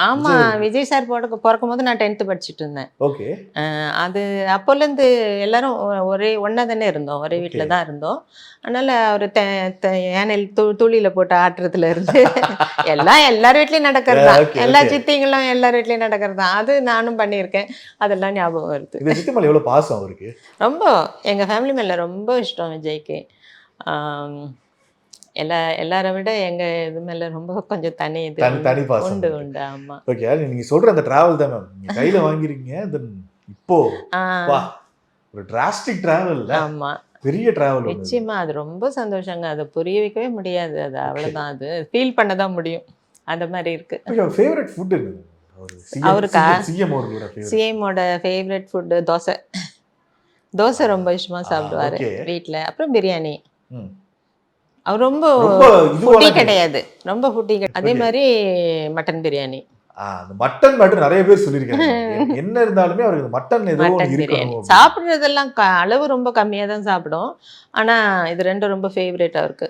ஆமா, விஜய் சார் பொறக்கும்போது நான் 10th படிச்சுட்டு இருந்தேன். ஓகே. அது அப்போலேருந்து எல்லாரும் ஒரே ஒண்ணா தானே இருந்தோம். ஒரே வீட்ல தான் இருந்தோம். அதனால அவரு யானையில துளியில போட்டு ஆட்டுறதுல இருந்து எல்லார் வீட்லயும் நடக்கிறது தான். ஓகே, எல்லா ஓகே. சித்திங்களும் எல்லார் வீட்லயும் நடக்கிறது தான். அது நானும் பண்ணியிருக்கேன். அதெல்லாம் ஞாபகம் வருது. இந்த சித்தி மேல எவ்வளவு பாசம் அவருக்கு? ரொம்ப எங்க ஃபேமிலி மேல ரொம்ப இஷ்டம் விஜய்க்கு. ஆம், எல்லாரை விட எங்க இது மேல ரொம்ப கொஞ்சம் தனி இது தனி பாசம் உண்டு இருக்கு. உண்டு. ஆமா. ஓகே. நீங்க சொல்ற அந்த டிராவல் தான் மேம். நீங்க கையில வாங்கிருக்கீங்க. தென் இப்போ ஆ, வா ஒரு டிராஸ்டிக் டிராவல்ல ஆமா. பெரிய டிராவல் ஒண்ணு. நிச்சயமா அது ரொம்ப சந்தோஷங்க. அதை புரிய வைக்கவே முடியாது. அது அவ்வளவுதான். அது ஃபீல் பண்ண தான் முடியும். அந்த மாதிரி இருக்கு. ஃபேவரட் ஃபுட் என்ன? ஒரு அவருக்கா? சிஎம் அவர்களோட ஃபேவரட். சிஎம்மோட ஃபேவரட் ஃபுட்டு தோசை. தோசை ரொம்ப இஷ்டமா சாப்பிடுவாரு ஓகே. வீட்ல. அப்புறம் பிரியாணி. ம். அவர் ரொம்ப ரொம்ப ஃபுட்டி இதுவான கிடையாது. ரொம்ப ஃபுட்டி அதே Okay. மாதிரி மட்டன் பிரியாணி. அந்த மட்டன் மேட்டர் நிறைய பேர் சொல்லியிருக்காங்க. என்ன இருந்தாலுமே அவருக்கு இந்த மட்டன் ஏதோ ஒண்ணு மட்டன் பிரியாணி இருக்கணும் அப்படின்னு. சாப்பிட்றதெல்லாம் அளவு ரொம்ப கம்மியாக தான் சாப்பிடும். ஆனா இது ரெண்டும் ரொம்ப ஃபேவரட் அவருக்கு.